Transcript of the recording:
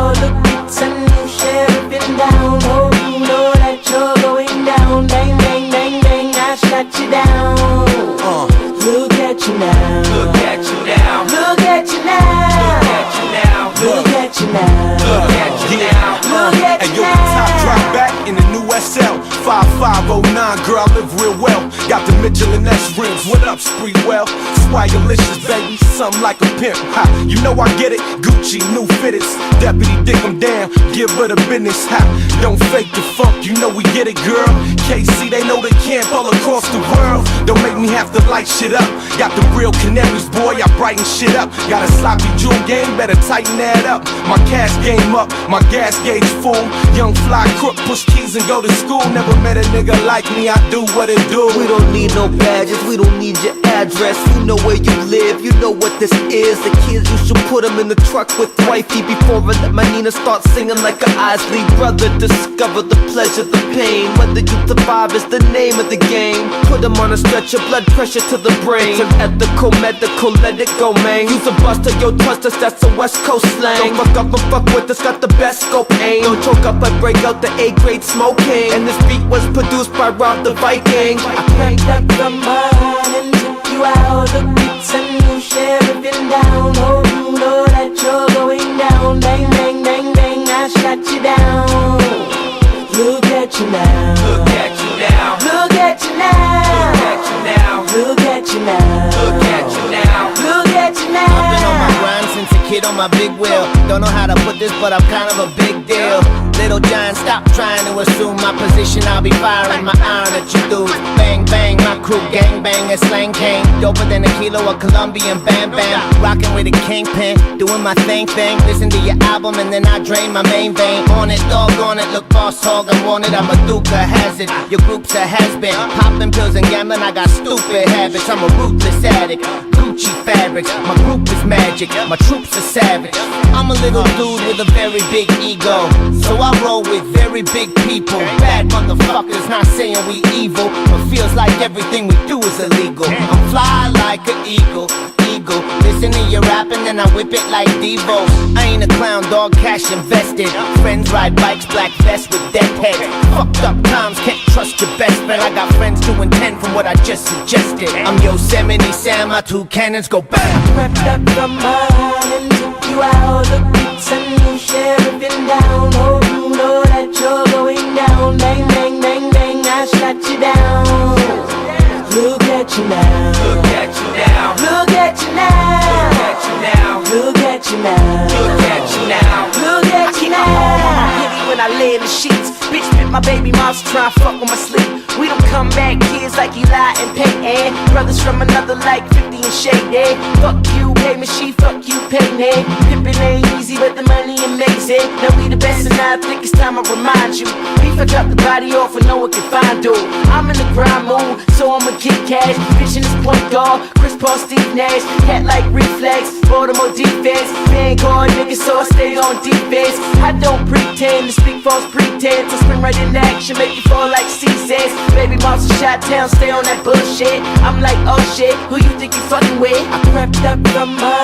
out, look, it's a new sheriff in town. Oh, you know that you're going down. Bang, bang, bang, bang, I shut you down. Look at you now. Look at you now. Look at you now. Look at you now. Look at you now. Look at you now. Look at Hey you yo, the top drop back in the new SL 5509, girl, I live real well. Got the Mitchell and S rims. What up, Spreewell? Swaggerlicious, baby, something like a pimp. Ha, you know I get it. Gucci, new fitteds. Deputy Dick 'em down, give her the business. Ha, don't fake the funk, you know we get it, girl. KC, they know they can't all across the world. Don't make me have to light shit up. Got the real canaries, boy, I brighten shit up. Got a sloppy jewel game, better tighten that up. My cash game up, my gas gauge full. Young fly crook, push keys and go to school. Never met a nigga like me, I do what it do. We don't need no badges, we don't need your address. You know where you live, you know what this is. The kids, you should put them in the truck with wifey before I let my Nina start singing like a Isley brother. Discover the pleasure, the pain. Whether you survive is the name of the game. Put them on a stretcher, blood pressure to the brain. It's an ethical, medical, let it go, man. Use a buster, yo, trust us, that's a West Coast slang. Don't fuck up and fuck with us, got the best scope aim. Don't choke up, I break out the A-grade smoking. And this beat was produced by Rob the Viking. I cranked up the mud and took you out. Look, it's a new sheriff in town. Oh, you know that you're going down. Bang, bang, bang, bang, I shut you down. Look at you now. Look at you now. Look at you now. Look at you now. Look at you now. Look at you now. Look at you now. I've been on my grind since a kid on my big wheel. Don't know how to put this, but I'm kind of a big deal. Little John, stop trying to assume my position. I'll be firing my iron at you dudes. Bang, bang, my crew gang bang as slang came. Doper than a kilo of Colombian bam bam. Rocking with a kingpin, doing my thing. Listen to your album and then I drain my main vein. On it, dog on it, look boss hog, I'm on it. I'm a duke, a hazard. Your group's a has-been. Popping pills and gambling, I got stupid habits. I'm a ruthless addict. Gucci fabrics, my group is magic. My troops are savage. I'm a little dude with a very big ego, so I roll with very big people. Bad motherfuckers, not saying we evil, but feels like everything we do is illegal. I'm fly like an eagle. Listen to your rapping and I whip it like Devo. I ain't a clown, dog, cash invested. Friends ride bikes, black vests with death heads. Fucked up times, can't trust your best friend. I got friends doing 10 from what I just suggested. I'm Yosemite Sam, my two cannons go bang. Crept up the mud and took you out. Look, it's a new sheriff in town. Oh, you know that you're going down. Bang, bang, bang, bang, I shut you down. Look at you now. Look at you now. Look at you now. Look at you now. Look at you now. Look at you now. Look at you now. When I lay in the sheets, bitch bit my baby moms tryna fuck with my sleep. We don't come back kids like Eli and Peyton. Brothers from another like 50 and Shady. Fuck you, pay me, she fuck you, pay me. Pimpin' ain't easy, but the money amazing. Now we the best and I think it's time I remind you. Beef, I drop the body off and no one can find dude. I'm in the grind mood, so I'ma get cash. Vision is point guard, Chris Paul, Steve Nash. Cat like reflex, Baltimore defense. Man guard niggas, so I stay on defense. I don't pretend to speak false pretense. I spring right into action, make you fall like C-Sense. Baby moms in Chi-Town, stay on that bullshit. I'm like, oh shit, who you think you fucking with? I crept up the mud.